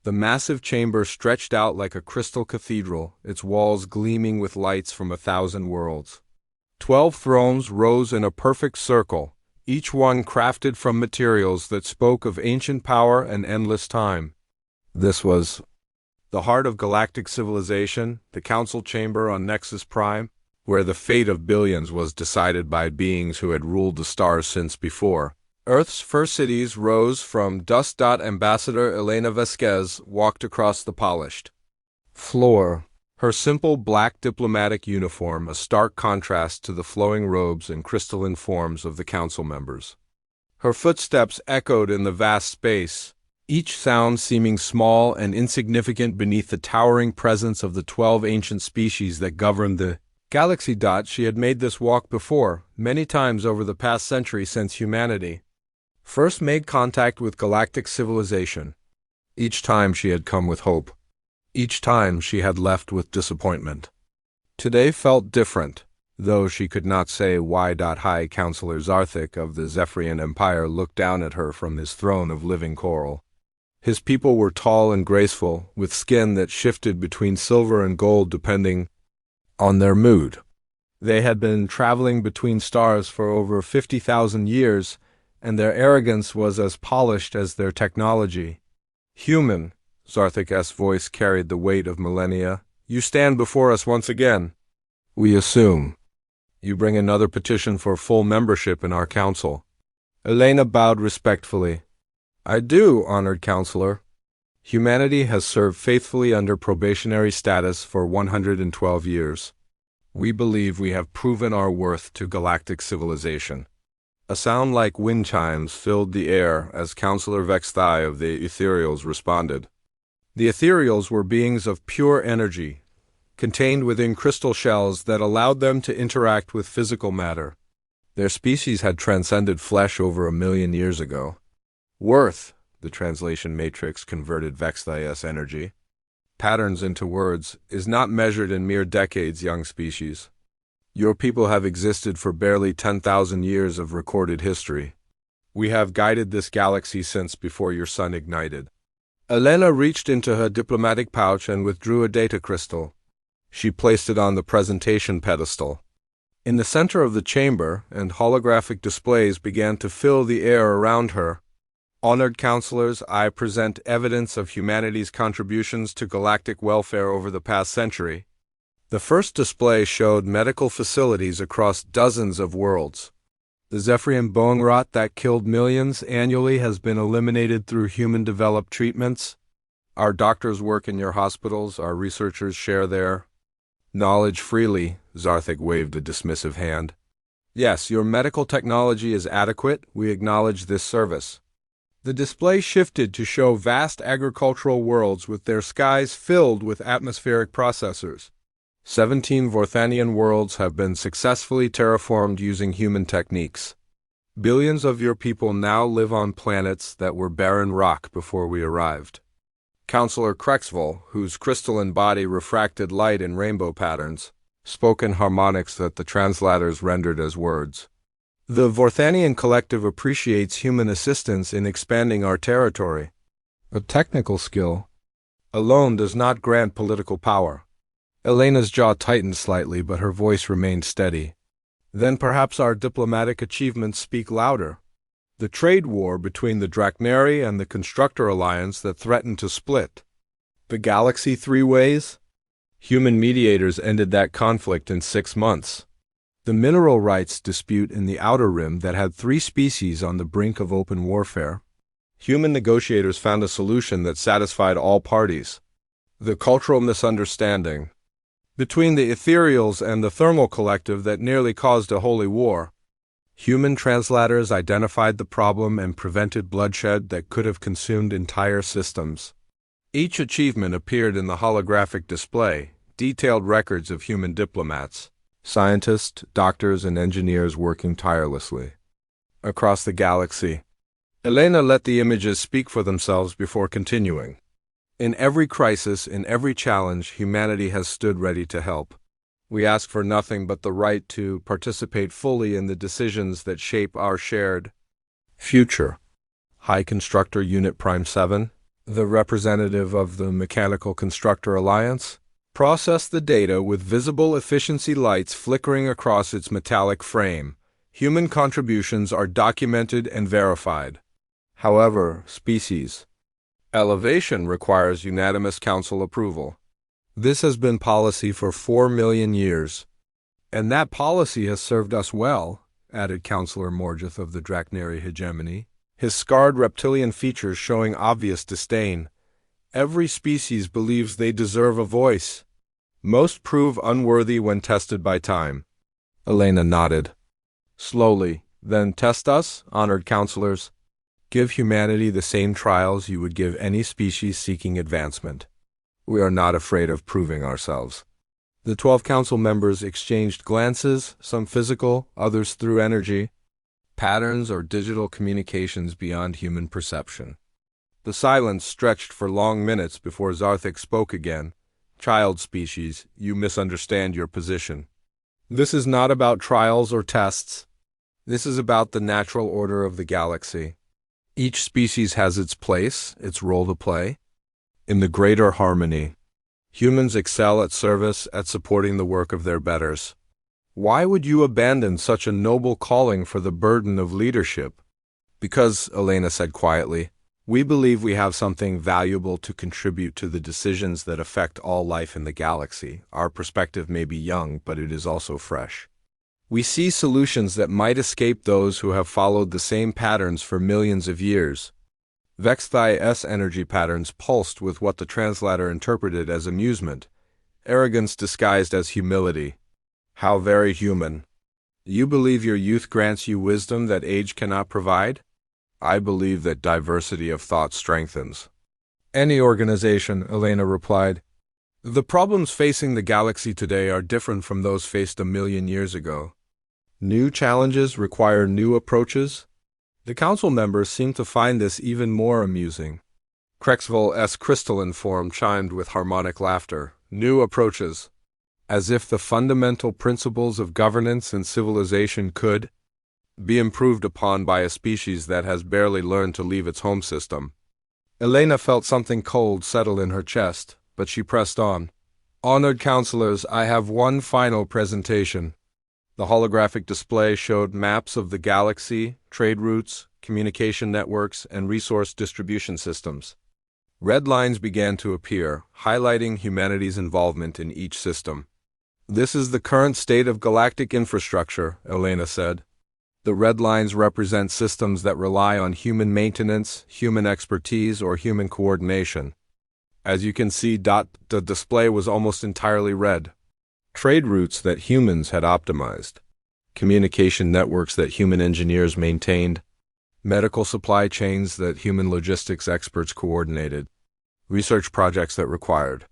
The massive chamber stretched out like a crystal cathedral, its walls gleaming with lights from 1,000 worlds. 12 thrones rose in a perfect circle, each one crafted from materials that spoke of ancient power and endless time. This was the heart of galactic civilization, the council chamber on Nexus Prime, where the fate of billions was decided by beings who had ruled the stars since before. Earth's first cities rose from dust. Ambassador Elena Vasquez walked across the polished floor, her simple black diplomatic uniform a stark contrast to the flowing robes and crystalline forms of the council members. Her footsteps echoed in the vast space, each sound seeming small and insignificant beneath the towering presence of the 12 ancient species that governed the galaxy. She had made this walk before, many times over the past century since humanity first made contact with galactic civilization. Each time she had come with hope. Each time she had left with disappointment. Today felt different, though she could not say why. High Counselor Zarthik of the Zephyrian Empire looked down at her from his throne of living coral. His people were tall and graceful, with skin that shifted between silver and gold depending on their mood. They had been traveling between stars for over 50,000 years, and their arrogance was as polished as their technology. Human, Zarthik's voice carried the weight of millennia, you stand before us once again. We assume you bring another petition for full membership in our council. Elena bowed respectfully. I do, honored counselor. Humanity has served faithfully under probationary status for 112 years. We believe we have proven our worth to galactic civilization. A sound like wind chimes filled the air as Counselor Vexthai of the Ethereals responded. The Ethereals were beings of pure energy, contained within crystal shells that allowed them to interact with physical matter. Their species had transcended flesh over 1,000,000 years ago. Worth, the translation matrix converted Vexthai's energy, patterns into words, is not measured in mere decades, young species. Your people have existed for barely 10,000 years of recorded history. We have guided this galaxy since before your sun ignited. Elena reached into her diplomatic pouch and withdrew a data crystal. She placed it on the presentation pedestal. In the center of the chamber, and holographic displays began to fill the air around her. Honored counselors, I present evidence of humanity's contributions to galactic welfare over the past century. The first display showed medical facilities across dozens of worlds. The Zephyrian bone rot that killed millions annually has been eliminated through human-developed treatments. Our doctors work in your hospitals, our researchers share their knowledge freely. Zarthik waved a dismissive hand. Yes, your medical technology is adequate. We acknowledge this service. The display shifted to show vast agricultural worlds with their skies filled with atmospheric processors. 17 Vorthanian worlds have been successfully terraformed using human techniques. Billions of your people now live on planets that were barren rock before we arrived. Counselor Krexval, whose crystalline body refracted light in rainbow patterns, spoke in harmonics that the translators rendered as words. The Vorthanian collective appreciates human assistance in expanding our territory. A technical skill alone does not grant political power. Elena's jaw tightened slightly, but her voice remained steady. Then perhaps our diplomatic achievements speak louder. The trade war between the Drachneri and the Constructor Alliance that threatened to split the galaxy 3 ways? Human mediators ended that conflict in 6 months. The mineral rights dispute in the Outer Rim that had 3 species on the brink of open warfare. Human negotiators found a solution that satisfied all parties. The cultural misunderstanding between the Ethereals and the Thermal Collective that nearly caused a holy war. Human translators identified the problem and prevented bloodshed that could have consumed entire systems. Each achievement appeared in the holographic display, detailed records of human diplomats, scientists, doctors, and engineers working tirelessly across the galaxy. Elena let the images speak for themselves before continuing. In every crisis, in every challenge, humanity has stood ready to help. We ask for nothing but the right to participate fully in the decisions that shape our shared future. High Constructor Unit Prime 7, the representative of the Mechanical Constructor Alliance, processed the data with visible efficiency lights flickering across its metallic frame. Human contributions are documented and verified. However, species elevation requires unanimous council approval. This has been policy for 4 million years. And that policy has served us well, added Councillor Morgeth of the Draknari hegemony, his scarred reptilian features showing obvious disdain. Every species believes they deserve a voice. Most prove unworthy when tested by time. Elena nodded. Slowly, then test us, honored councillors. Give humanity the same trials you would give any species seeking advancement. We are not afraid of proving ourselves. The 12 council members exchanged glances, some physical, others through energy, patterns or digital communications beyond human perception. The silence stretched for long minutes before Zarthik spoke again. Child species, you misunderstand your position. This is not about trials or tests. This is about the natural order of the galaxy. Each species has its place, its role to play. In the greater harmony, humans excel at service, at supporting the work of their betters. Why would you abandon such a noble calling for the burden of leadership? Because, Elena said quietly, we believe we have something valuable to contribute to the decisions that affect all life in the galaxy. Our perspective may be young, but it is also fresh. We see solutions that might escape those who have followed the same patterns for millions of years. Vexthai's energy patterns pulsed with what the translator interpreted as amusement, arrogance disguised as humility. How very human. You believe your youth grants you wisdom that age cannot provide? I believe that diversity of thought strengthens any organization, Elena replied. The problems facing the galaxy today are different from those faced a million years ago. New challenges require new approaches. The council members seemed to find this even more amusing. Krexville's crystalline form chimed with harmonic laughter. New approaches. As if the fundamental principles of governance and civilization could be improved upon by a species that has barely learned to leave its home system. Elena felt something cold settle in her chest, but she pressed on. Honored councillors, I have one final presentation. The holographic display showed maps of the galaxy, trade routes, communication networks, and resource distribution systems. Red lines began to appear, highlighting humanity's involvement in each system. This is the current state of galactic infrastructure, Elena said. The red lines represent systems that rely on human maintenance, human expertise, or human coordination. As you can see, the display was almost entirely red. Trade routes that humans had optimized, communication networks that human engineers maintained, medical supply chains that human logistics experts coordinated, research projects that required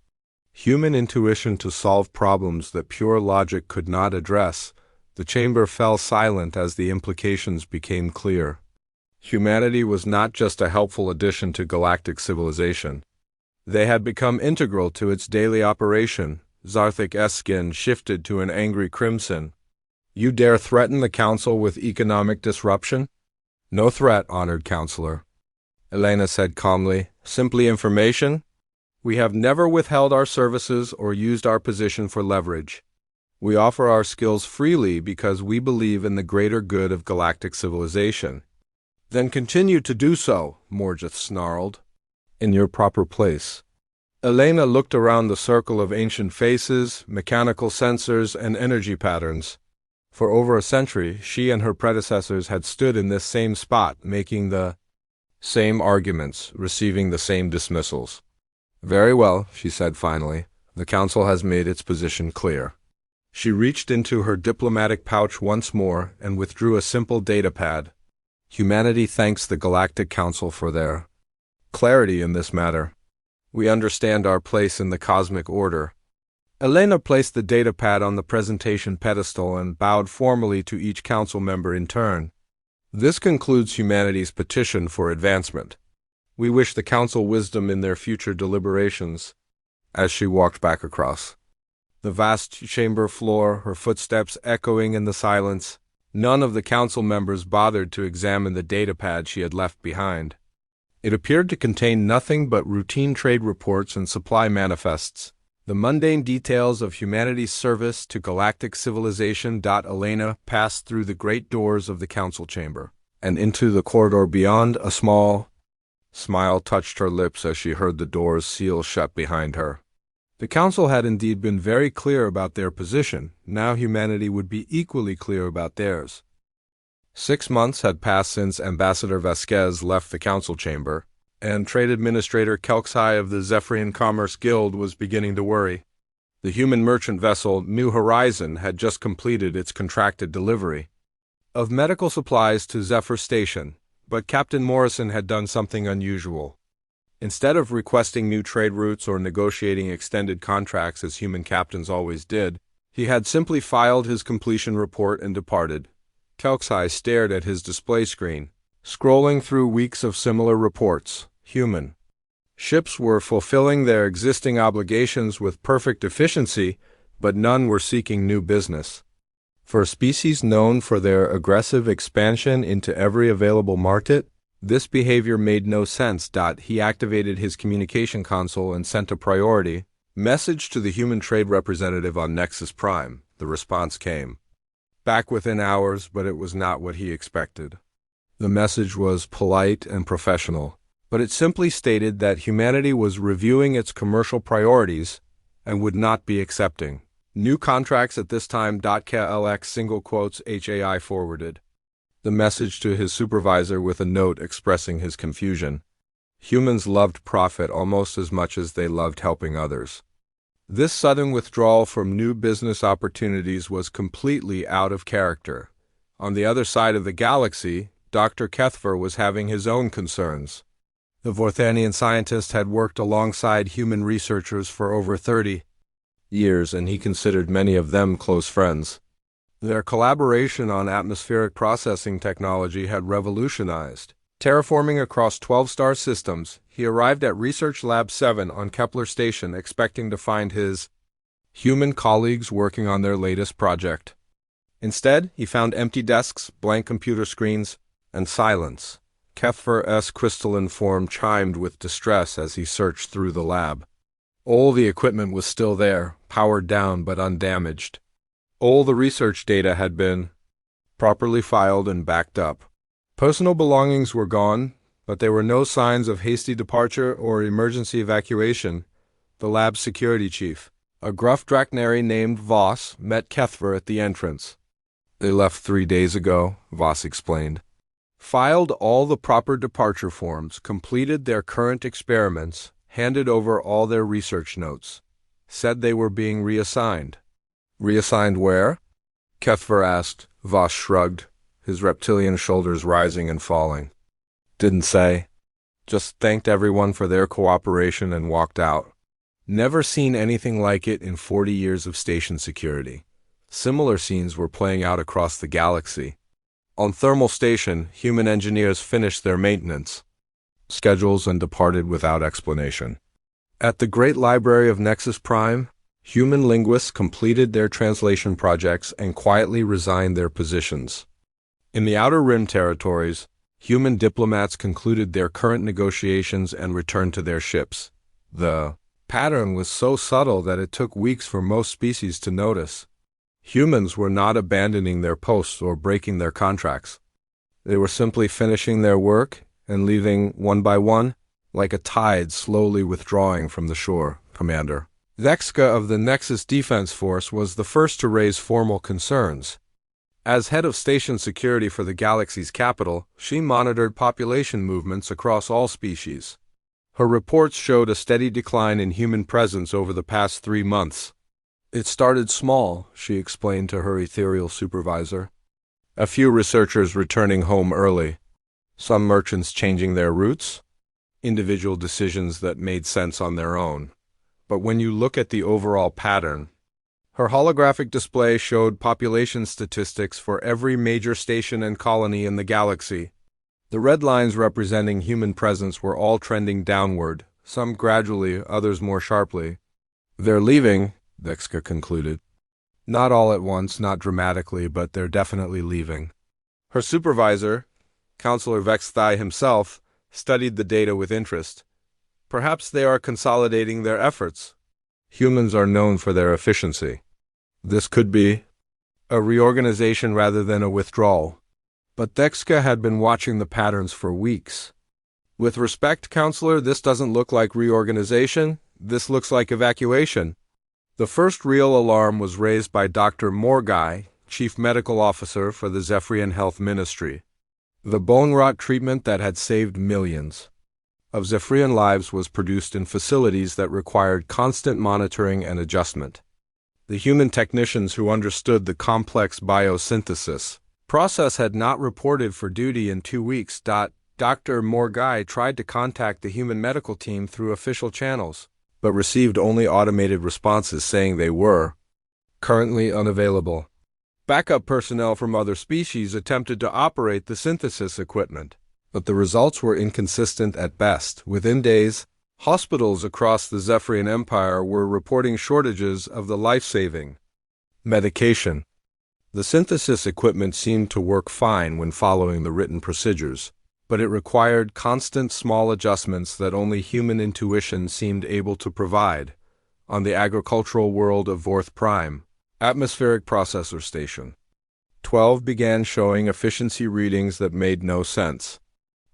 human intuition to solve problems that pure logic could not address. The chamber fell silent as the implications became clear. Humanity was not just a helpful addition to galactic civilization. They had become integral to its daily operation. Zarthik's skin shifted to an angry crimson. You dare threaten the council with economic disruption? No threat, honored councillor. Elena said calmly. Simply information? We have never withheld our services or used our position for leverage. We offer our skills freely because we believe in the greater good of galactic civilization. Then continue to do so, Morgeth snarled. In your proper place. Elena looked around the circle of ancient faces, mechanical sensors, and energy patterns. For over a century, she and her predecessors had stood in this same spot, making the same arguments, receiving the same dismissals. Very well, she said finally. The council has made its position clear. She reached into her diplomatic pouch once more and withdrew a simple data pad. Humanity thanks the Galactic Council for their clarity in this matter. We understand our place in the cosmic order. Elena placed the data pad on the presentation pedestal and bowed formally to each council member in turn. This concludes humanity's petition for advancement. We wish the council wisdom in their future deliberations. As she walked back across the vast chamber floor, her footsteps echoing in the silence, none of the council members bothered to examine the datapad she had left behind. It appeared to contain nothing but routine trade reports and supply manifests. The mundane details of humanity's service to galactic civilization. Elena passed through the great doors of the council chamber, and into the corridor beyond. A small smile touched her lips as she heard the doors seal shut behind her. The council had indeed been very clear about their position. Now humanity would be equally clear about theirs. 6 months had passed since Ambassador Vasquez left the council chamber, and Trade Administrator Kelksai of the Zephyrian Commerce Guild was beginning to worry. The human merchant vessel New Horizon had just completed its contracted delivery of medical supplies to Zephyr Station, but Captain Morrison had done something unusual. Instead of requesting new trade routes or negotiating extended contracts as human captains always did, he had simply filed his completion report and departed. Kelksai stared at his display screen, scrolling through weeks of similar reports. Human ships were fulfilling their existing obligations with perfect efficiency, but none were seeking new business. For a species known for their aggressive expansion into every available market, this behavior made no sense. He activated his communication console and sent a priority message to the human trade representative on Nexus Prime. The response came back within hours, but it was not what he expected. The message was polite and professional, but it simply stated that humanity was reviewing its commercial priorities and would not be accepting new contracts at this time. KLX single quotes HAI forwarded the message to his supervisor with a note expressing his confusion. Humans loved profit almost as much as they loved helping others. This sudden withdrawal from new business opportunities was completely out of character. On the other side of the galaxy, Dr. Kethver was having his own concerns. The Vorthanian scientist had worked alongside human researchers for over 30 years, and he considered many of them close friends. Their collaboration on atmospheric processing technology had revolutionized terraforming across 12 star systems. He arrived at Research Lab 7 on Kepler Station expecting to find his human colleagues working on their latest project. Instead, he found empty desks, blank computer screens, and silence. Kethver's crystalline form chimed with distress as he searched through the lab. All the equipment was still there, powered down but undamaged. All the research data had been properly filed and backed up. Personal belongings were gone, but there were no signs of hasty departure or emergency evacuation. The lab's security chief, a gruff Draknari named Voss, met Kethver at the entrance. They left 3 days ago, Voss explained. Filed all the proper departure forms, completed their current experiments, handed over all their research notes. Said they were being reassigned. Reassigned where? Kethver asked. Voss shrugged, his reptilian shoulders rising and falling. Didn't say. Just thanked everyone for their cooperation and walked out. Never seen anything like it in 40 years of station security. Similar scenes were playing out across the galaxy. On Thermal Station, human engineers finished their maintenance schedules and departed without explanation. At the Great Library of Nexus Prime, human linguists completed their translation projects and quietly resigned their positions. In the Outer Rim territories, human diplomats concluded their current negotiations and returned to their ships. The pattern was so subtle that it took weeks for most species to notice. Humans were not abandoning their posts or breaking their contracts. They were simply finishing their work and leaving one by one, like a tide slowly withdrawing from the shore. Commander Vexka of the Nexus Defense Force was the first to raise formal concerns. As head of station security for the galaxy's capital, she monitored population movements across all species. Her reports showed a steady decline in human presence over the past 3 months. It started small, she explained to her ethereal supervisor. A few researchers returning home early. Some merchants changing their routes. Individual decisions that made sense on their own. But when you look at the overall pattern, her holographic display showed population statistics for every major station and colony in the galaxy. The red lines representing human presence were all trending downward, some gradually, others more sharply. They're leaving, Vexka concluded. Not all at once, not dramatically, but they're definitely leaving. Her supervisor, Counselor Vexthai himself, studied the data with interest. Perhaps they are consolidating their efforts. Humans are known for their efficiency. This could be a reorganization rather than a withdrawal. But Dexka had been watching the patterns for weeks. With respect, counselor, this doesn't look like reorganization. This looks like evacuation. The first real alarm was raised by Dr. Morgai, Chief Medical Officer for the Zephyrian Health Ministry. The bone rot treatment that had saved millions of Zephyrian lives was produced in facilities that required constant monitoring and adjustment. The human technicians who understood the complex biosynthesis process had not reported for duty in 2 weeks. Dr. Morgai tried to contact the human medical team through official channels, but received only automated responses saying they were currently unavailable. Backup personnel from other species attempted to operate the synthesis equipment, but the results were inconsistent at best. Within days, hospitals across the Zephyrian Empire were reporting shortages of the life-saving medication. The synthesis equipment seemed to work fine when following the written procedures, but it required constant small adjustments that only human intuition seemed able to provide. On the agricultural world of Vorth Prime, Atmospheric Processor Station 12 began showing efficiency readings that made no sense.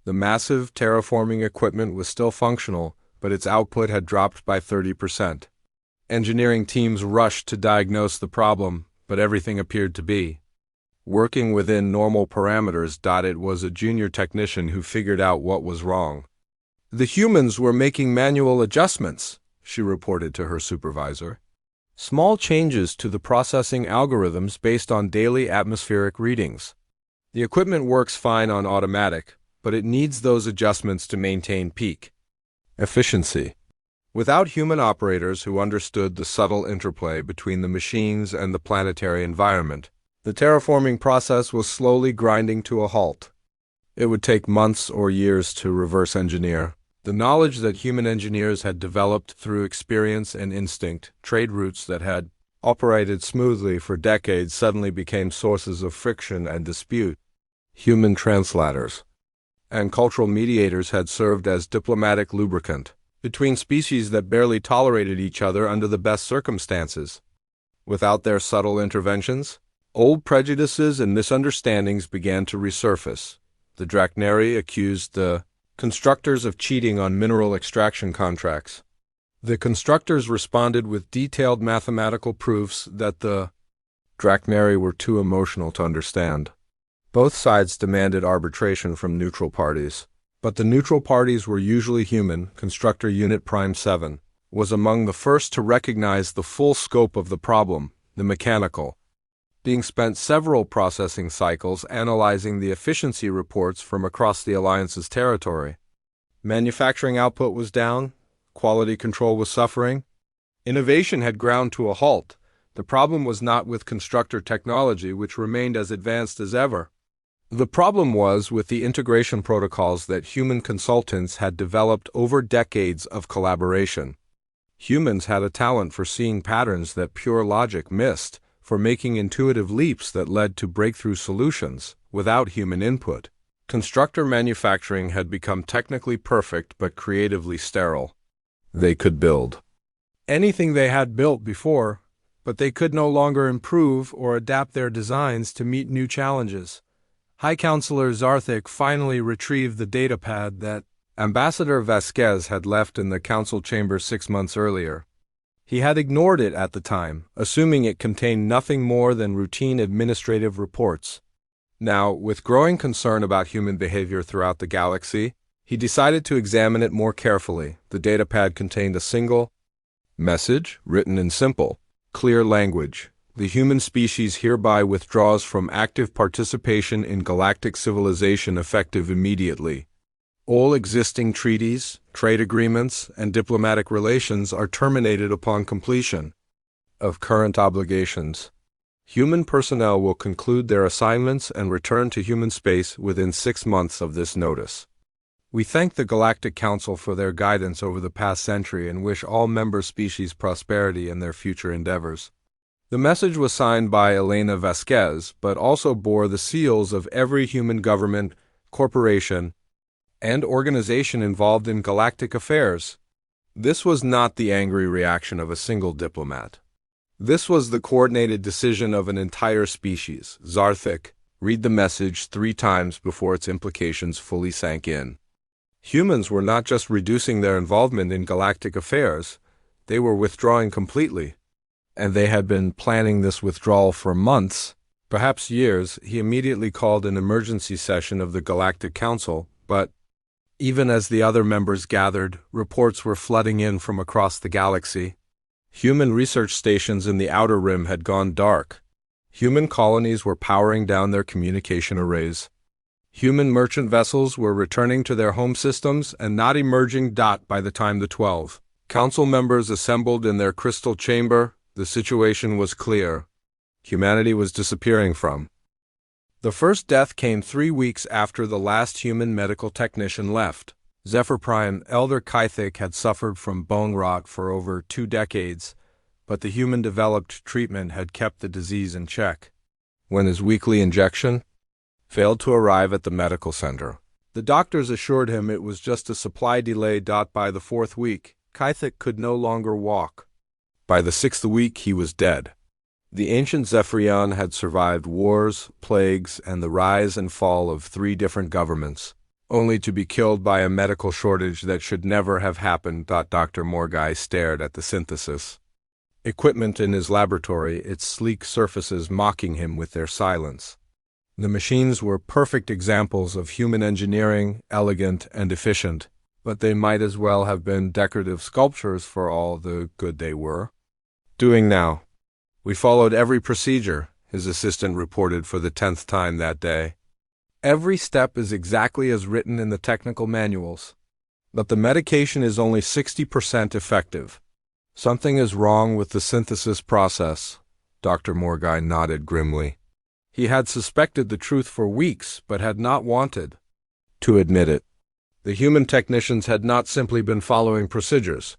The massive terraforming equipment was still functional, but its output had dropped by 30%. Engineering teams rushed to diagnose the problem, but everything appeared to be working within normal parameters. It was a junior technician who figured out what was wrong. The humans were making manual adjustments, she reported to her supervisor. Small changes to the processing algorithms based on daily atmospheric readings. The equipment works fine on automatic, but it needs those adjustments to maintain peak efficiency. Without human operators who understood the subtle interplay between the machines and the planetary environment, the terraforming process was slowly grinding to a halt. It would take months or years to reverse engineer. The knowledge that human engineers had developed through experience and instinct, trade routes that had operated smoothly for decades, suddenly became sources of friction and dispute. Human translators and cultural mediators had served as diplomatic lubricant between species that barely tolerated each other under the best circumstances. Without their subtle interventions, old prejudices and misunderstandings began to resurface. The Drachneri accused the constructors of cheating on mineral extraction contracts. The constructors responded with detailed mathematical proofs that the Drachneri were too emotional to understand. Both sides demanded arbitration from neutral parties, but the neutral parties were usually human. Constructor Unit Prime 7 was among the first to recognize the full scope of the problem, the mechanical, being spent several processing cycles analyzing the efficiency reports from across the Alliance's territory. Manufacturing output was down, quality control was suffering, innovation had ground to a halt. The problem was not with constructor technology, which remained as advanced as ever. The problem was with the integration protocols that human consultants had developed over decades of collaboration. Humans had a talent for seeing patterns that pure logic missed, for making intuitive leaps that led to breakthrough solutions without human input. Constructor manufacturing had become technically perfect but creatively sterile. They could build anything they had built before, but they could no longer improve or adapt their designs to meet new challenges. High Counselor Zarthik finally retrieved the datapad that Ambassador Vasquez had left in the council chamber 6 months earlier. He had ignored it at the time, assuming it contained nothing more than routine administrative reports. Now, with growing concern about human behavior throughout the galaxy, he decided to examine it more carefully. The datapad contained a single message, written in simple, clear language. The human species hereby withdraws from active participation in galactic civilization effective immediately. All existing treaties, trade agreements, and diplomatic relations are terminated upon completion of current obligations. Human personnel will conclude their assignments and return to human space within 6 months of this notice. We thank the Galactic Council for their guidance over the past century and wish all member species prosperity in their future endeavors. The message was signed by Elena Vasquez, but also bore the seals of every human government, corporation, and organization involved in galactic affairs. This was not the angry reaction of a single diplomat. This was the coordinated decision of an entire species. Zarthik, read the message 3 times before its implications fully sank in. Humans were not just reducing their involvement in galactic affairs, they were withdrawing completely. And they had been planning this withdrawal for months, perhaps years. He immediately called an emergency session of the Galactic Council, but even as the other members gathered, reports were flooding in from across the galaxy. Human research stations in the Outer Rim had gone dark. Human colonies were powering down their communication arrays. Human merchant vessels were returning to their home systems and not emerging. By the time the 12 council members assembled in their crystal chamber, the situation was clear. Humanity was disappearing from. The first death came 3 weeks after the last human medical technician left. Zephyr Prime Elder Kythik had suffered from bone rot for over 2 decades, but the human-developed treatment had kept the disease in check. When his weekly injection failed to arrive at the medical center, the doctors assured him it was just a supply delay. By the 4th week, Kythik could no longer walk. By the 6th week, he was dead. The ancient Zephyrion had survived wars, plagues, and the rise and fall of 3 different governments, only to be killed by a medical shortage that should never have happened. Dr. Morgai stared at the synthesis equipment in his laboratory, its sleek surfaces mocking him with their silence. The machines were perfect examples of human engineering, elegant and efficient, but they might as well have been decorative sculptures for all the good they were doing now. We followed every procedure, his assistant reported for the 10th time that day. Every step is exactly as written in the technical manuals. But the medication is only 60% effective. Something is wrong with the synthesis process. Dr. Morgai nodded grimly. He had suspected the truth for weeks, but had not wanted to admit it. The human technicians had not simply been following procedures.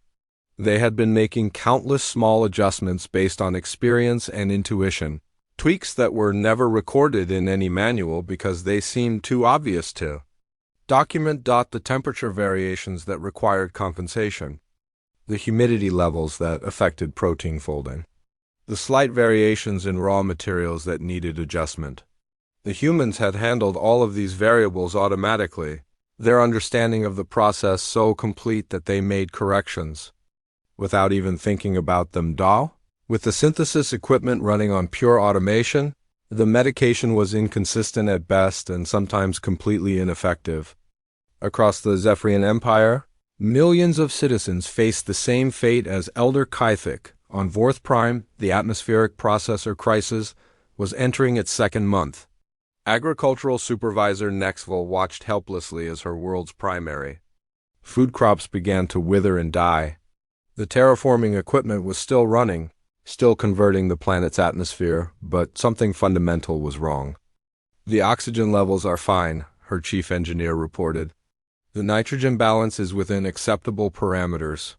They had been making countless small adjustments based on experience and intuition, tweaks that were never recorded in any manual because they seemed too obvious to document. The temperature variations that required compensation, the humidity levels that affected protein folding, the slight variations in raw materials that needed adjustment. The humans had handled all of these variables automatically, their understanding of the process so complete that they made corrections without even thinking about them. With the synthesis equipment running on pure automation, the medication was inconsistent at best and sometimes completely ineffective. Across the Zephyrian Empire, millions of citizens faced the same fate as Elder Kythik. On Vorth Prime, the atmospheric processor crisis was entering its 2nd month. Agricultural Supervisor Nexville watched helplessly as her world's primary food crops began to wither and die. The terraforming equipment was still running, still converting the planet's atmosphere, but something fundamental was wrong. The oxygen levels are fine, her chief engineer reported. The nitrogen balance is within acceptable parameters.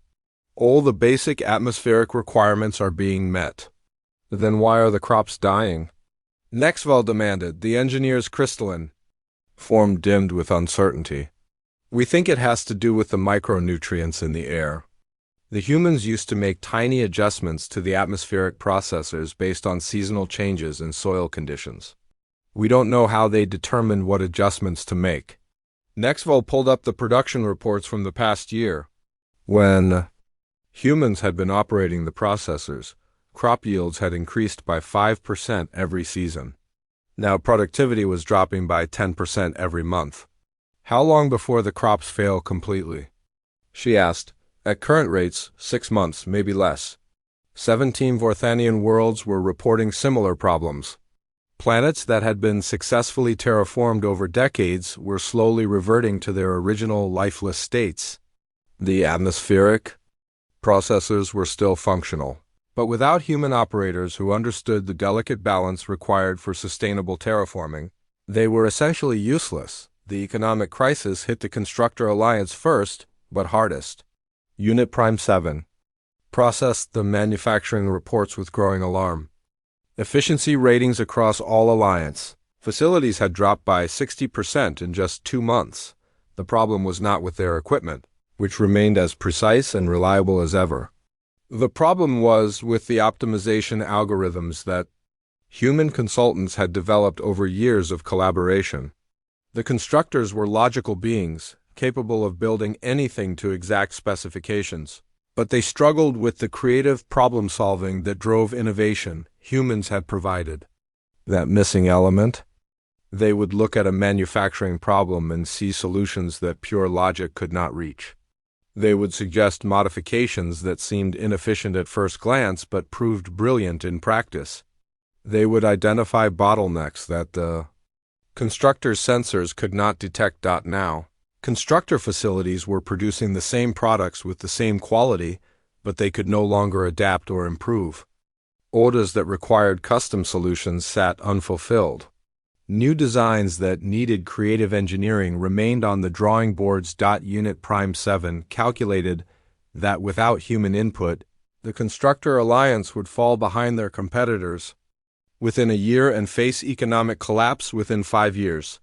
All the basic atmospheric requirements are being met. Then why are the crops dying? Nexville demanded, the engineer's crystalline form dimmed with uncertainty. We think it has to do with the micronutrients in the air. The humans used to make tiny adjustments to the atmospheric processors based on seasonal changes in soil conditions. We don't know how they determined what adjustments to make. Nexville pulled up the production reports from the past year. When humans had been operating the processors, crop yields had increased by 5% every season. Now productivity was dropping by 10% every month. How long before the crops fail completely? She asked. At current rates, 6 months, maybe less. 17 Vorthanian worlds were reporting similar problems. Planets that had been successfully terraformed over decades were slowly reverting to their original lifeless states. The atmospheric processors were still functional, but without human operators who understood the delicate balance required for sustainable terraforming, they were essentially useless. The economic crisis hit the Constructor Alliance first, but hardest. Unit Prime 7 processed the manufacturing reports with growing alarm. Efficiency ratings across all Alliance facilities had dropped by 60% in just 2 months. The problem was not with their equipment, which remained as precise and reliable as ever. The problem was with the optimization algorithms that human consultants had developed over years of collaboration. The constructors were logical beings, capable of building anything to exact specifications, but they struggled with the creative problem-solving that drove innovation humans had provided. That missing element? They would look at a manufacturing problem and see solutions that pure logic could not reach. They would suggest modifications that seemed inefficient at first glance but proved brilliant in practice. They would identify bottlenecks that the constructor's sensors could not detect. Now, constructor facilities were producing the same products with the same quality, but they could no longer adapt or improve. Orders that required custom solutions sat unfulfilled. New designs that needed creative engineering remained on the drawing boards. Unit Prime 7 calculated that without human input, the constructor alliance would fall behind their competitors within a year and face economic collapse within 5 years.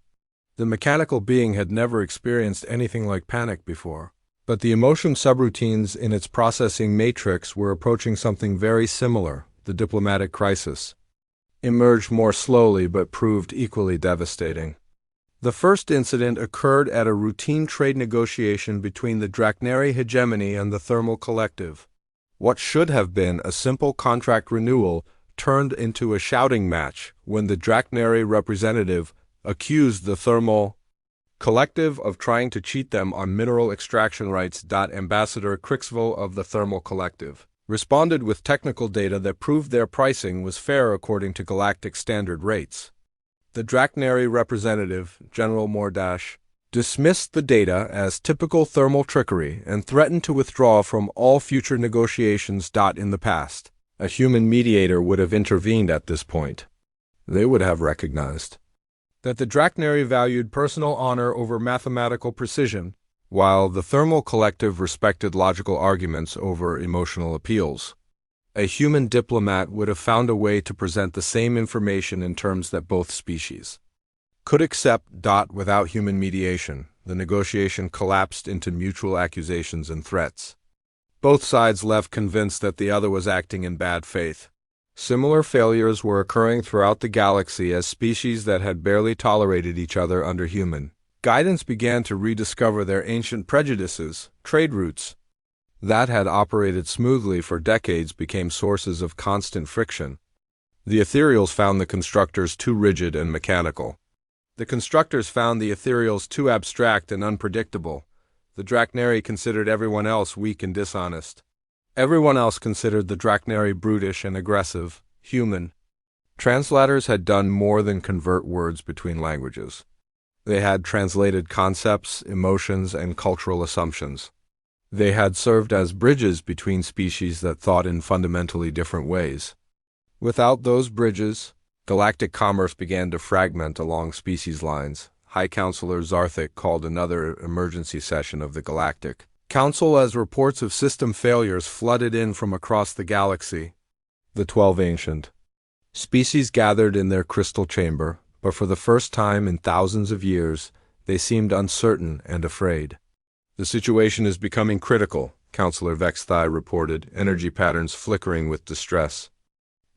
The mechanical being had never experienced anything like panic before, but the emotion subroutines in its processing matrix were approaching something very similar. The diplomatic crisis emerged more slowly but proved equally devastating. The first incident occurred at a routine trade negotiation between the Drachnary hegemony and the Thermal Collective. What should have been a simple contract renewal turned into a shouting match when the Drachnary representative accused the Thermal Collective of trying to cheat them on mineral extraction rights. Ambassador Crixville of the Thermal Collective responded with technical data that proved their pricing was fair according to galactic standard rates. The Drachnary representative, General Mordash, dismissed the data as typical thermal trickery and threatened to withdraw from all future negotiations. In the past, a human mediator would have intervened at this point. They would have recognized that the Drachnary valued personal honor over mathematical precision, while the Thermal Collective respected logical arguments over emotional appeals. A human diplomat would have found a way to present the same information in terms that both species could accept. Without human mediation, the negotiation collapsed into mutual accusations and threats. Both sides left convinced that the other was acting in bad faith. Similar failures were occurring throughout the galaxy as species that had barely tolerated each other under human guidance began to rediscover their ancient prejudices. Trade routes that had operated smoothly for decades became sources of constant friction. The ethereals found the constructors too rigid and mechanical. The constructors found the ethereals too abstract and unpredictable. The Drachnary considered everyone else weak and dishonest. Everyone else considered the Drachnary brutish and aggressive, human. Translators had done more than convert words between languages. They had translated concepts, emotions, and cultural assumptions. They had served as bridges between species that thought in fundamentally different ways. Without those bridges, galactic commerce began to fragment along species lines. High Counselor Zarthik called another emergency session of the Galactic Council as reports of system failures flooded in from across the galaxy. The 12 ancient species gathered in their crystal chamber, but for the first time in thousands of years, they seemed uncertain and afraid. The situation is becoming critical, Counselor Vexthai reported, energy patterns flickering with distress.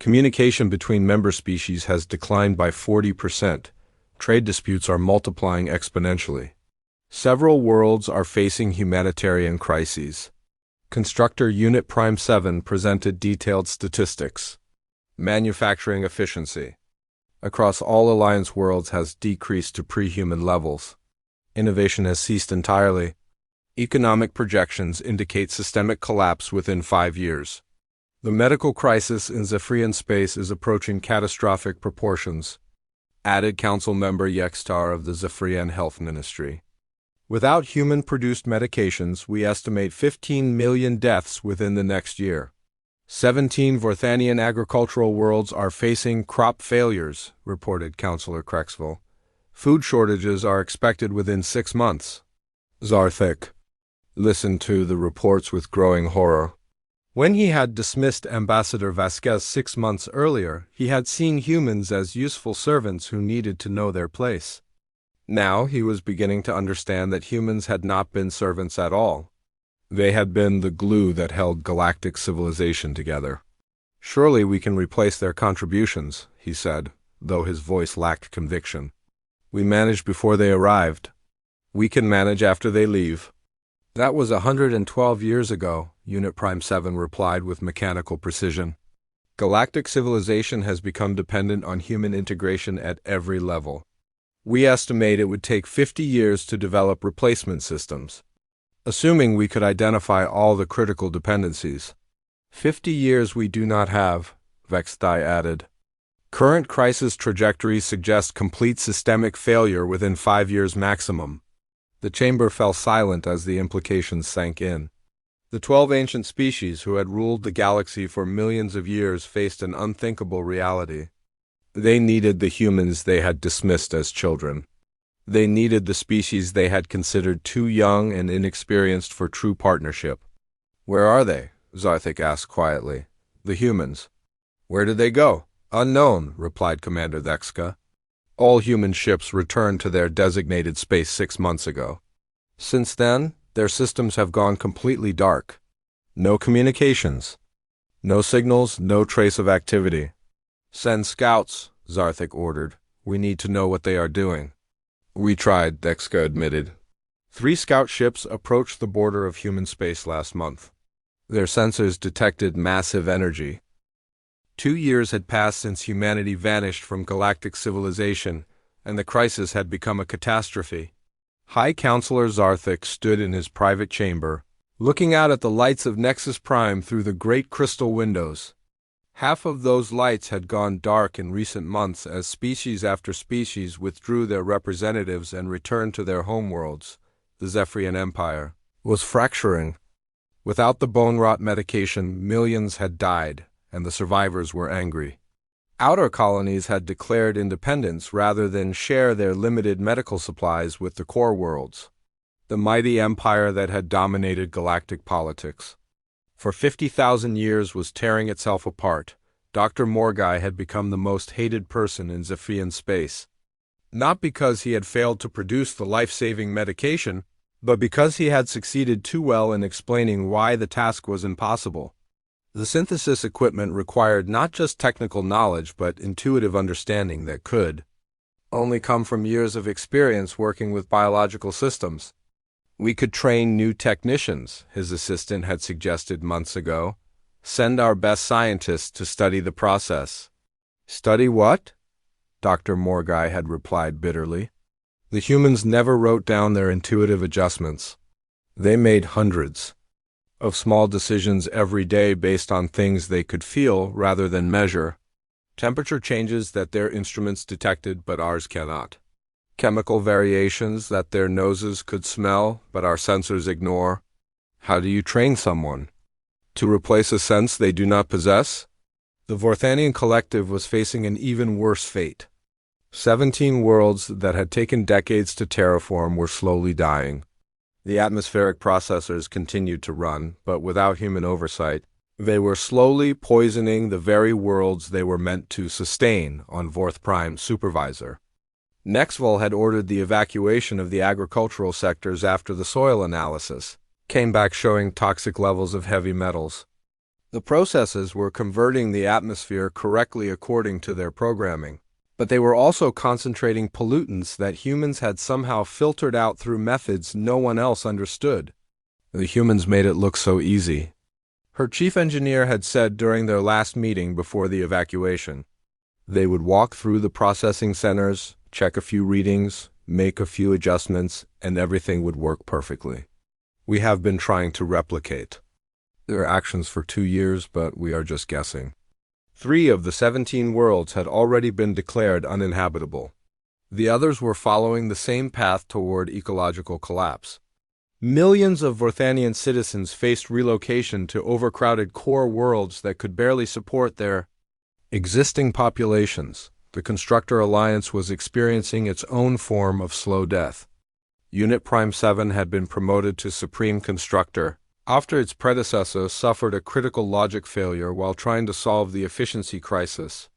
Communication between member species has declined by 40%. Trade disputes are multiplying exponentially. Several worlds are facing humanitarian crises. Constructor Unit Prime 7 presented detailed statistics. Manufacturing efficiency across all Alliance worlds has decreased to pre-human levels. Innovation has ceased entirely. Economic projections indicate systemic collapse within 5 years. The medical crisis in Zephyrian space is approaching catastrophic proportions, added Council Member Yextar of the Zephyrian Health Ministry. Without human-produced medications, we estimate 15 million deaths within the next year. 17 Vorthanian agricultural worlds are facing crop failures, reported Councillor Crexville. Food shortages are expected within 6 months. Zarthik listened to the reports with growing horror. When he had dismissed Ambassador Vasquez 6 months earlier, he had seen humans as useful servants who needed to know their place. Now he was beginning to understand that humans had not been servants at all. They had been the glue that held galactic civilization together. Surely we can replace their contributions, he said, though his voice lacked conviction. We managed before they arrived. We can manage after they leave. That was 112 years ago, Unit Prime 7 replied with mechanical precision. Galactic civilization has become dependent on human integration at every level. We estimate it would take 50 years to develop replacement systems, assuming we could identify all the critical dependencies. 50 years we do not have, Vexthai added. Current crisis trajectories suggest complete systemic failure within 5 years maximum. The chamber fell silent as the implications sank in. The 12 ancient species who had ruled the galaxy for millions of years faced an unthinkable reality. They needed the humans they had dismissed as children. They needed the species they had considered too young and inexperienced for true partnership. Where are they? Zarthik asked quietly. The humans. Where did they go? Unknown, replied Commander Thexka. All human ships returned to their designated space 6 months ago. Since then, their systems have gone completely dark. No communications. No signals, no trace of activity. Send scouts, Zarthik ordered. We need to know what they are doing. We tried, Thexka admitted. 3 scout ships approached the border of human space last month. Their sensors detected massive energy. 2 years had passed since humanity vanished from galactic civilization, and the crisis had become a catastrophe. High Counselor Zarthik stood in his private chamber, looking out at the lights of Nexus Prime through the great crystal windows. Half of those lights had gone dark in recent months as species after species withdrew their representatives and returned to their homeworlds. The Zephyrian Empire was fracturing. Without the bone-rot medication, millions had died, and the survivors were angry. Outer colonies had declared independence rather than share their limited medical supplies with the core worlds, the mighty empire that had dominated galactic politics. For 50,000 years was tearing itself apart. Dr. Morgai had become the most hated person in Zephyrian space. Not because he had failed to produce the life-saving medication, but because he had succeeded too well in explaining why the task was impossible. The synthesis equipment required not just technical knowledge but intuitive understanding that could only come from years of experience working with biological systems. We could train new technicians, his assistant had suggested months ago. Send our best scientists to study the process. Study what? Dr. Morgai had replied bitterly. The humans never wrote down their intuitive adjustments. They made hundreds of small decisions every day based on things they could feel rather than measure. Temperature changes that their instruments detected but ours cannot. Chemical variations that their noses could smell but our sensors ignore. How do you train someone? To replace a sense they do not possess? The Vorthanian collective was facing an even worse fate. 17 worlds that had taken decades to terraform were slowly dying. The atmospheric processors continued to run, but without human oversight, they were slowly poisoning the very worlds they were meant to sustain on Vorth Prime Supervisor. Nexval had ordered the evacuation of the agricultural sectors after the soil analysis came back showing toxic levels of heavy metals. The processes were converting the atmosphere correctly according to their programming, but they were also concentrating pollutants that humans had somehow filtered out through methods no one else understood. The humans made it look so easy, her chief engineer had said during their last meeting before the evacuation. They would walk through the processing centers, check a few readings, make a few adjustments, and everything would work perfectly. We have been trying to replicate their actions for 2 years, but we are just guessing. 3 of the 17 worlds had already been declared uninhabitable. The others were following the same path toward ecological collapse. Millions of Vorthanian citizens faced relocation to overcrowded core worlds that could barely support their existing populations. The Constructor Alliance was experiencing its own form of slow death. Unit Prime 7 had been promoted to Supreme Constructor after its predecessor suffered a critical logic failure while trying to solve the efficiency crisis.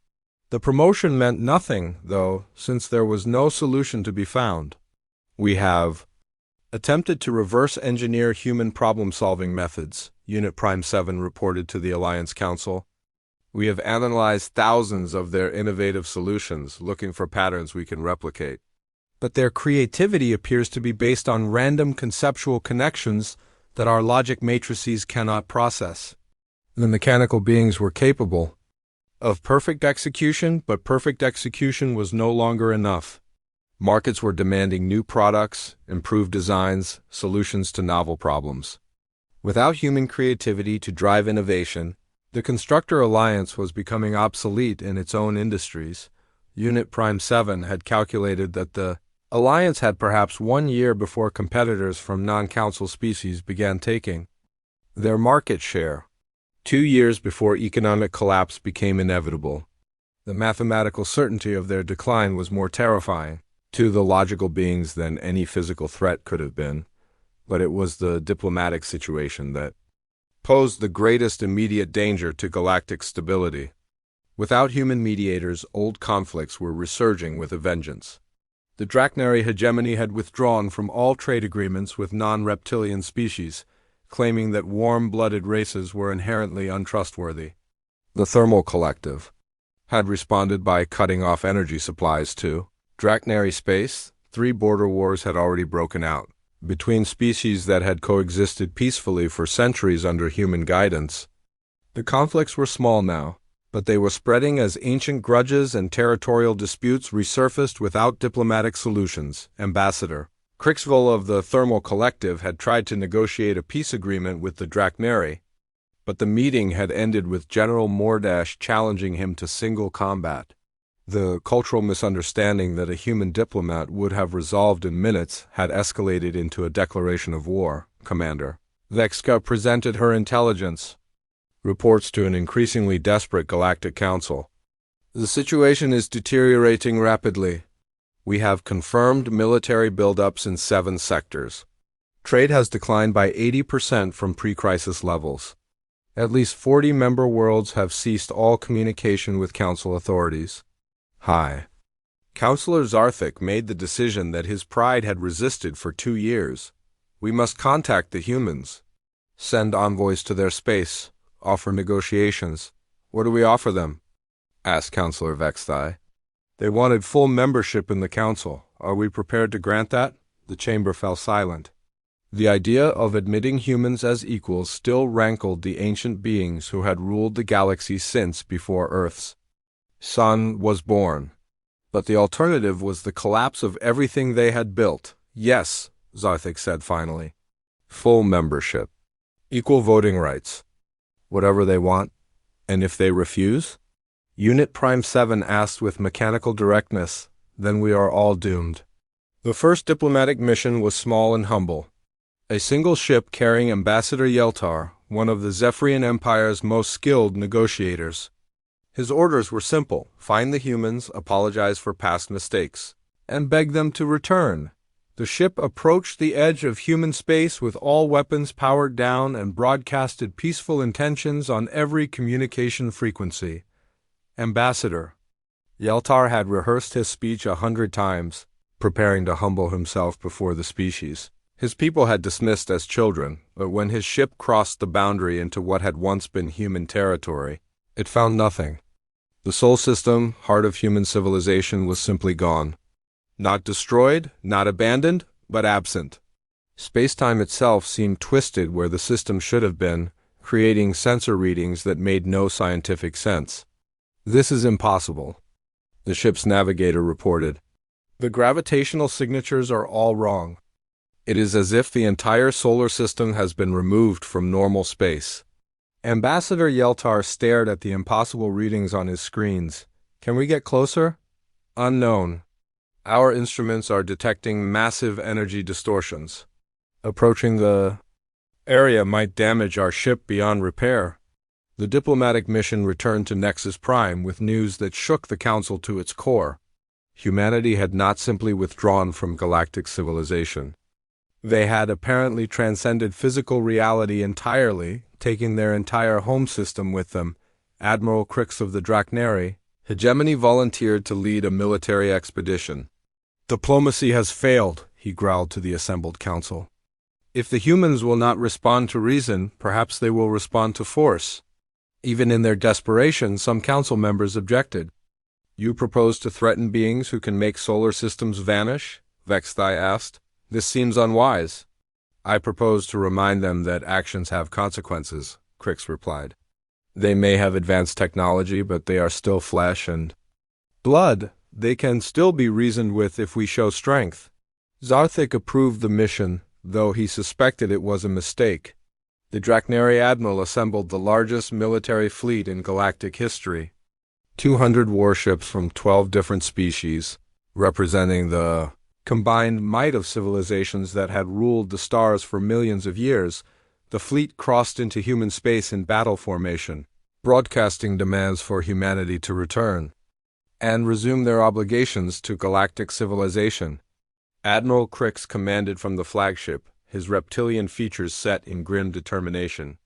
The promotion meant nothing, though, since there was no solution to be found. We have attempted to reverse engineer human problem-solving methods, Unit Prime 7 reported to the Alliance Council. We have analyzed thousands of their innovative solutions, looking for patterns we can replicate. But their creativity appears to be based on random conceptual connections that our logic matrices cannot process. The mechanical beings were capable of perfect execution, but perfect execution was no longer enough. Markets were demanding new products, improved designs, solutions to novel problems. Without human creativity to drive innovation, the Constructor Alliance was becoming obsolete in its own industries. Unit Prime 7 had calculated that the Alliance had perhaps 1 year before competitors from non-council species began taking their market share. 2 years before economic collapse became inevitable. The mathematical certainty of their decline was more terrifying to the logical beings than any physical threat could have been, but it was the diplomatic situation that posed the greatest immediate danger to galactic stability. Without human mediators, old conflicts were resurging with a vengeance. The Drachnary hegemony had withdrawn from all trade agreements with non-reptilian species, claiming that warm-blooded races were inherently untrustworthy. The Thermal Collective had responded by cutting off energy supplies to Drachnary space. 3 border wars had already broken out between species that had coexisted peacefully for centuries under human guidance. The conflicts were small now, but they were spreading as ancient grudges and territorial disputes resurfaced without diplomatic solutions. Ambassador Crixville of the Thermal Collective had tried to negotiate a peace agreement with the Drachnary, but the meeting had ended with General Mordash challenging him to single combat. The cultural misunderstanding that a human diplomat would have resolved in minutes had escalated into a declaration of war. Commander Vexka presented her intelligence reports to an increasingly desperate Galactic Council. The situation is deteriorating rapidly. We have confirmed military buildups in 7 sectors. Trade has declined by 80% from pre-crisis levels. At least 40 member worlds have ceased all communication with Council authorities. Hi. Councillor Zarthik made the decision that his pride had resisted for 2 years. We must contact the humans, send envoys to their space, offer negotiations. What do we offer them? Asked Councillor Vexthai. They wanted full membership in the Council. Are we prepared to grant that? The chamber fell silent. The idea of admitting humans as equals still rankled the ancient beings who had ruled the galaxy since before Earth's sun was born. But the alternative was the collapse of everything they had built. Yes, Zarthik said finally. Full membership. Equal voting rights. Whatever they want. And if they refuse? Unit Prime 7 asked with mechanical directness. Then we are all doomed. The first diplomatic mission was small and humble. A single ship carrying Ambassador Yeltar, one of the Zephyrian Empire's most skilled negotiators. His orders were simple: find the humans, apologize for past mistakes, and beg them to return. The ship approached the edge of human space with all weapons powered down and broadcasted peaceful intentions on every communication frequency. Ambassador Yeltar had rehearsed his speech 100 times, preparing to humble himself before the species. His people had dismissed as children, but when his ship crossed the boundary into what had once been human territory, it found nothing. The Sol system, heart of human civilization, was simply gone. Not destroyed, not abandoned, but absent. Space-time itself seemed twisted where the system should have been, creating sensor readings that made no scientific sense. This is impossible, the ship's navigator reported. The gravitational signatures are all wrong. It is as if the entire solar system has been removed from normal space. Ambassador Yeltar stared at the impossible readings on his screens. Can we get closer? Unknown. Our instruments are detecting massive energy distortions. Approaching the area might damage our ship beyond repair. The diplomatic mission returned to Nexus Prime with news that shook the Council to its core. Humanity had not simply withdrawn from galactic civilization. They had apparently transcended physical reality entirely, taking their entire home system with them. Admiral Crix of the Drachnary, Hegemony volunteered to lead a military expedition. Diplomacy has failed, he growled to the assembled council. If the humans will not respond to reason, perhaps they will respond to force. Even in their desperation, some council members objected. You propose to threaten beings who can make solar systems vanish? Vexthai asked. This seems unwise. I propose to remind them that actions have consequences, Crix replied. They may have advanced technology, but they are still flesh and blood. They can still be reasoned with if we show strength. Zarthik approved the mission, though he suspected it was a mistake. The Draknari admiral assembled the largest military fleet in galactic history. 200 warships from 12 different species, representing the combined might of civilizations that had ruled the stars for millions of years. The fleet crossed into human space in battle formation, broadcasting demands for humanity to return and resume their obligations to galactic civilization. Admiral Crix commanded from the flagship, his reptilian features set in grim determination.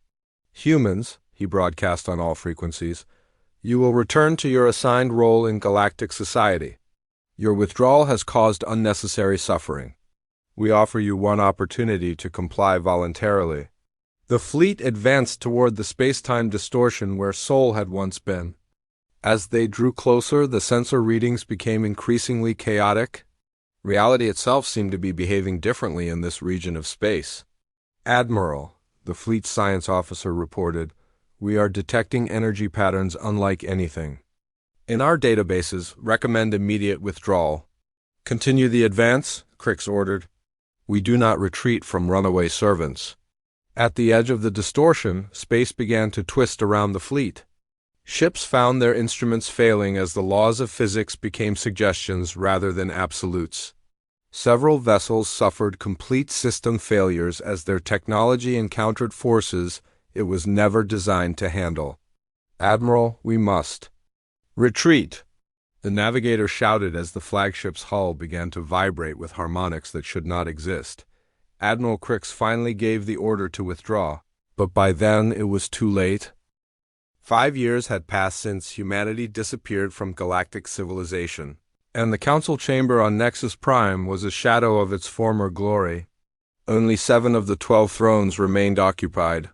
Humans, he broadcast on all frequencies, you will return to your assigned role in galactic society. Your withdrawal has caused unnecessary suffering. We offer you one opportunity to comply voluntarily. The fleet advanced toward the space-time distortion where Sol had once been. As they drew closer, the sensor readings became increasingly chaotic. Reality itself seemed to be behaving differently in this region of space. Admiral, the fleet science officer reported, we are detecting energy patterns unlike anything. In our databases, recommend immediate withdrawal. Continue the advance, Crix ordered. We do not retreat from runaway servants. At the edge of the distortion, space began to twist around the fleet. Ships found their instruments failing as the laws of physics became suggestions rather than absolutes. Several vessels suffered complete system failures as their technology encountered forces it was never designed to handle. Admiral, we must retreat! The navigator shouted as the flagship's hull began to vibrate with harmonics that should not exist. Admiral Crix finally gave the order to withdraw, but by then it was too late. 5 years had passed since humanity disappeared from galactic civilization, and the council chamber on Nexus Prime was a shadow of its former glory. Only 7 of the 12 thrones remained occupied.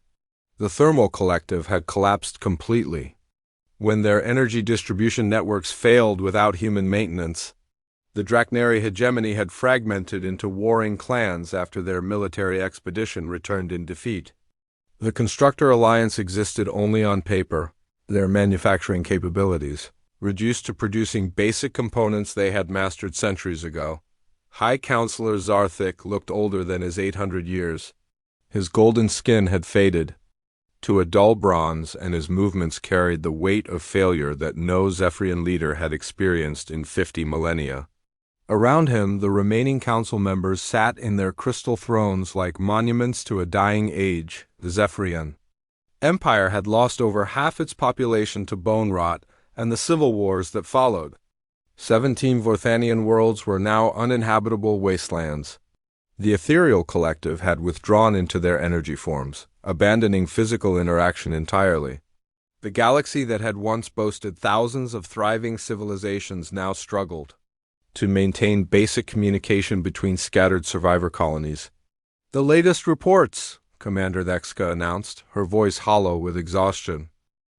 The thermal collective had collapsed completely. When their energy distribution networks failed without human maintenance, the Draknari hegemony had fragmented into warring clans after their military expedition returned in defeat. The Constructor Alliance existed only on paper, their manufacturing capabilities reduced to producing basic components they had mastered centuries ago. High Counselor Zarthik looked older than his 800 years. His golden skin had faded to a dull bronze, and his movements carried the weight of failure that no Zephyrian leader had experienced in 50 millennia. Around him, the remaining council members sat in their crystal thrones like monuments to a dying age, the Zephyrian Empire had lost over half its population to bone rot and the civil wars that followed. 17 Vorthanian worlds were now uninhabitable wastelands. The ethereal collective had withdrawn into their energy forms, abandoning physical interaction entirely. The galaxy that had once boasted thousands of thriving civilizations now struggled to maintain basic communication between scattered survivor colonies. The latest reports, Commander Thexka announced, her voice hollow with exhaustion.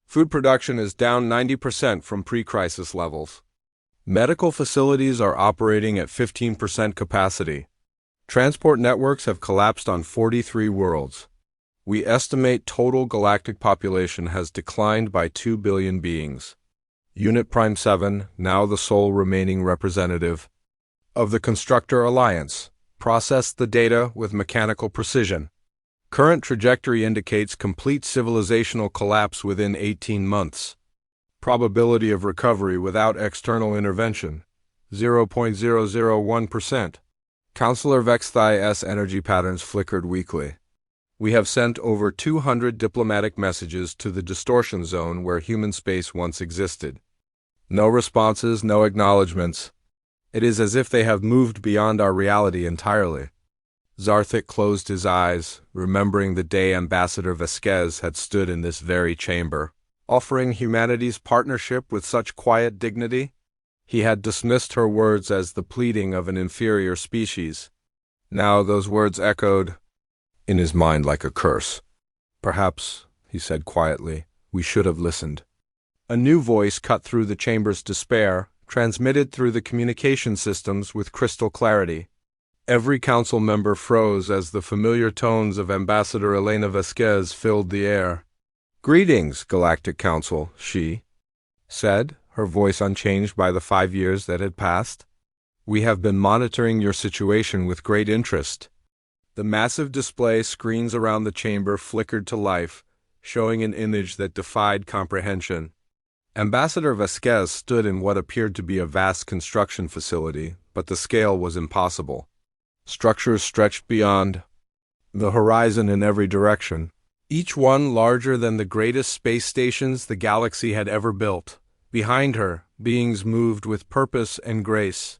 Food production is down 90% from pre-crisis levels. Medical facilities are operating at 15% capacity. Transport networks have collapsed on 43 worlds. We estimate total galactic population has declined by 2 billion beings. Unit Prime 7, now the sole remaining representative of the Constructor Alliance, processed the data with mechanical precision. Current trajectory indicates complete civilizational collapse within 18 months. Probability of recovery without external intervention, 0.001%. Counselor Vexthai's energy patterns flickered weakly. We have sent over 200 diplomatic messages to the distortion zone where human space once existed. No responses, no acknowledgments. It is as if they have moved beyond our reality entirely. Zarthik closed his eyes, remembering the day Ambassador Vasquez had stood in this very chamber. offering humanity's partnership with such quiet dignity? He had dismissed her words as the pleading of an inferior species. Now those words echoed in his mind like a curse. Perhaps, he said quietly, we should have listened. A new voice cut through the chamber's despair, transmitted through the communication systems with crystal clarity. Every council member froze as the familiar tones of Ambassador Elena Vasquez filled the air. "Greetings, Galactic Council," she said, her voice unchanged by the 5 years that had passed. "We have been monitoring your situation with great interest." The massive display screens around the chamber flickered to life, showing an image that defied comprehension. Ambassador Vasquez stood in what appeared to be a vast construction facility, but the scale was impossible. Structures stretched beyond the horizon in every direction, each one larger than the greatest space stations the galaxy had ever built. Behind her, beings moved with purpose and grace.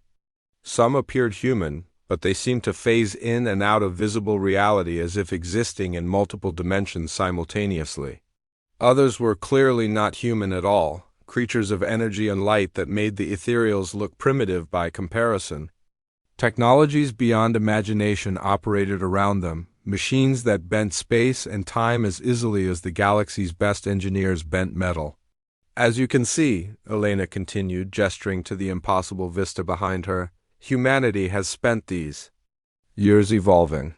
Some appeared human, but they seemed to phase in and out of visible reality as if existing in multiple dimensions simultaneously. Others were clearly not human at all, creatures of energy and light that made the ethereals look primitive by comparison. Technologies beyond imagination operated around them, machines that bent space and time as easily as the galaxy's best engineers bent metal. "As you can see," Elena continued, gesturing to the impossible vista behind her, "humanity has spent these years evolving.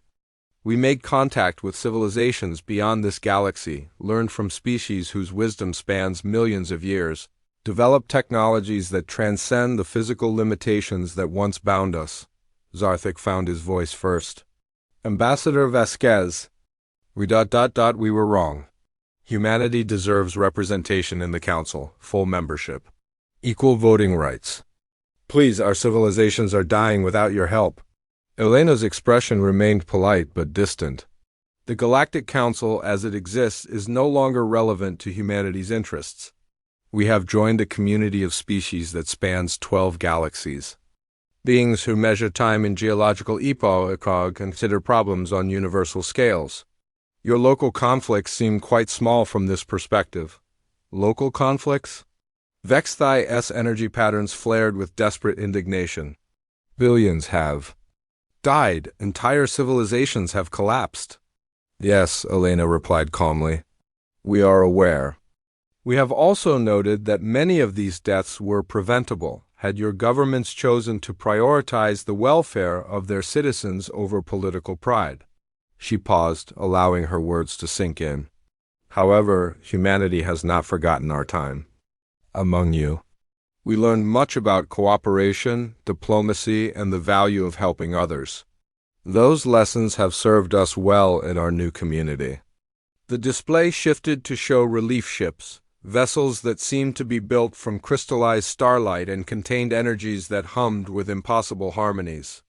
We made contact with civilizations beyond this galaxy, learned from species whose wisdom spans millions of years, developed technologies that transcend the physical limitations that once bound us." Zarthik found his voice first. "Ambassador Vasquez, we were wrong. Humanity deserves representation in the Council, full membership, equal voting rights. Please, our civilizations are dying without your help." Elena's expression remained polite but distant. The Galactic Council as it exists is no longer relevant to humanity's interests. We have joined a community of species that spans 12 galaxies. Beings who measure time in geological epoch consider problems on universal scales. Your local conflicts seem quite small from this perspective. Local conflicts? Vexthai's energy patterns flared with desperate indignation. Billions have died. Entire civilizations have collapsed. "Yes," Elena replied calmly. "We are aware. We have also noted that many of these deaths were preventable had your governments chosen to prioritize the welfare of their citizens over political pride." She paused, allowing her words to sink in. "However, humanity has not forgotten our time among you. We learned much about cooperation, diplomacy, and the value of helping others. Those lessons have served us well in our new community." The display shifted to show relief ships, vessels that seemed to be built from crystallized starlight and contained energies that hummed with impossible harmonies.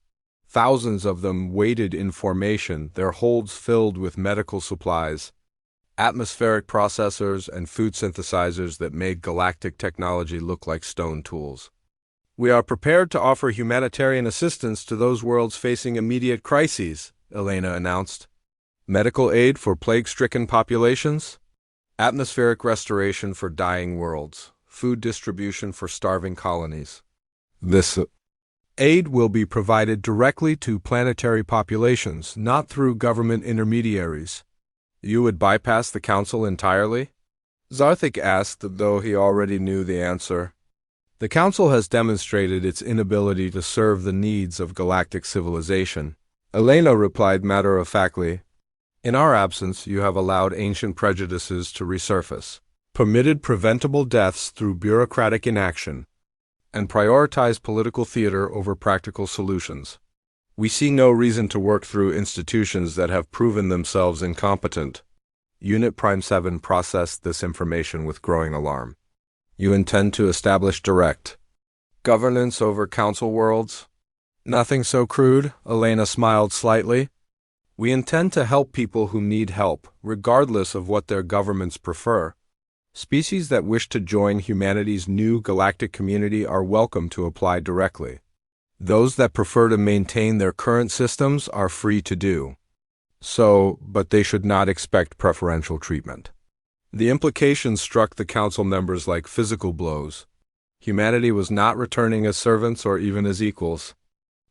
Thousands of them waited in formation, their holds filled with medical supplies, atmospheric processors, and food synthesizers that made galactic technology look like stone tools. "We are prepared to offer humanitarian assistance to those worlds facing immediate crises," Elena announced. "Medical aid for plague-stricken populations, atmospheric restoration for dying worlds, food distribution for starving colonies. This aid will be provided directly to planetary populations, not through government intermediaries." "You would bypass the Council entirely?" Zarthik asked, though he already knew the answer. "The Council has demonstrated its inability to serve the needs of galactic civilization," Elena replied matter-of-factly. "In our absence, you have allowed ancient prejudices to resurface, permitted preventable deaths through bureaucratic inaction, and prioritized political theater over practical solutions. We see no reason to work through institutions that have proven themselves incompetent." Unit Prime 7 processed this information with growing alarm. "You intend to establish direct governance over Council worlds?" "Nothing so crude," Elena smiled slightly. "We intend to help people who need help, regardless of what their governments prefer. Species that wish to join humanity's new galactic community are welcome to apply directly. Those that prefer to maintain their current systems are free to do so, but they should not expect preferential treatment." The implications struck the council members like physical blows. Humanity was not returning as servants or even as equals.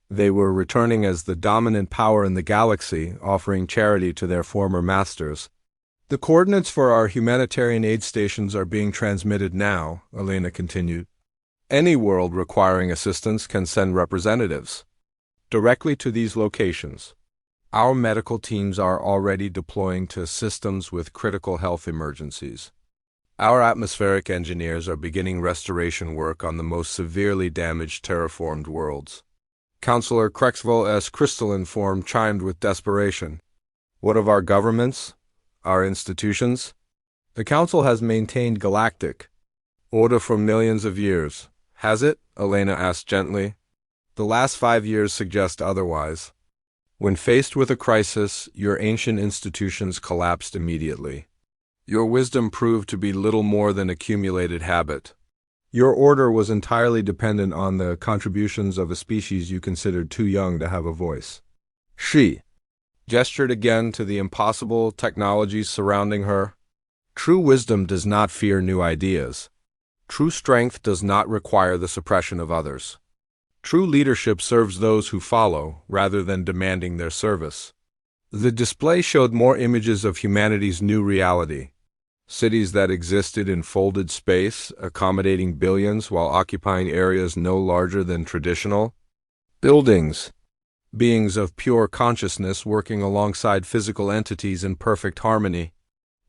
They were returning as the dominant power in the galaxy, offering charity to their former masters. The coordinates for our humanitarian aid stations are being transmitted now, Elena continued. Any world requiring assistance can send representatives directly to these locations. Our medical teams are already deploying to systems with critical health emergencies. Our atmospheric engineers are beginning restoration work on the most severely damaged terraformed worlds. Councillor Crexville S. crystalline form chimed with desperation. What of our governments? Our institutions? The Council has maintained galactic order for millions of years. Has it? Elena asked gently. The last 5 years suggest otherwise. When faced with a crisis, your ancient institutions collapsed immediately. Your wisdom proved to be little more than accumulated habit. Your order was entirely dependent on the contributions of a species you considered too young to have a voice. She gestured again to the impossible technologies surrounding her. True wisdom does not fear new ideas. True strength does not require the suppression of others. True leadership serves those who follow, rather than demanding their service. The display showed more images of humanity's new reality. Cities that existed in folded space, accommodating billions while occupying areas no larger than traditional buildings. Beings of pure consciousness working alongside physical entities in perfect harmony.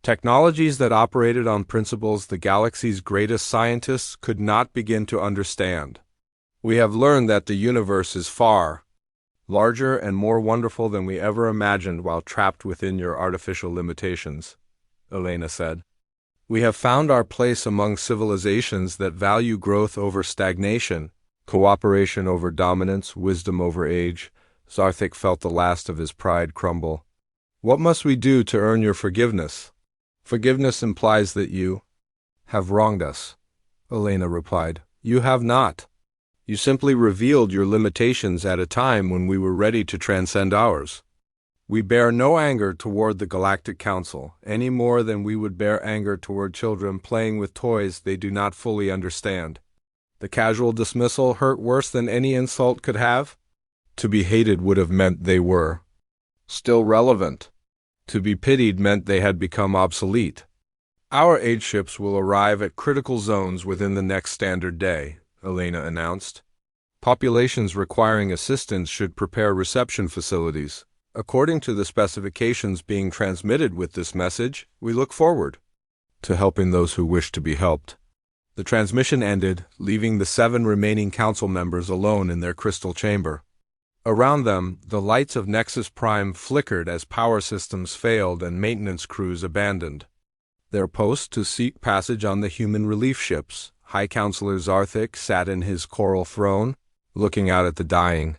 Technologies that operated on principles the galaxy's greatest scientists could not begin to understand. We have learned that the universe is far larger and more wonderful than we ever imagined while trapped within your artificial limitations, Elena said. We have found our place among civilizations that value growth over stagnation, cooperation over dominance, wisdom over age. Zarthik felt the last of his pride crumble. What must we do to earn your forgiveness? Forgiveness implies that you have wronged us, Elena replied. You have not. You simply revealed your limitations at a time when we were ready to transcend ours. We bear no anger toward the Galactic Council, any more than we would bear anger toward children playing with toys they do not fully understand. The casual dismissal hurt worse than any insult could have. To be hated would have meant they were still relevant. To be pitied meant they had become obsolete. Our aid ships will arrive at critical zones within the next standard day, Elena announced. Populations requiring assistance should prepare reception facilities. According to the specifications being transmitted with this message, we look forward to helping those who wish to be helped. The transmission ended, leaving the 7 remaining council members alone in their crystal chamber. Around them, the lights of Nexus Prime flickered as power systems failed and maintenance crews abandoned their posts to seek passage on the human relief ships. High Counselor Zarthik sat in his coral throne, looking out at the dying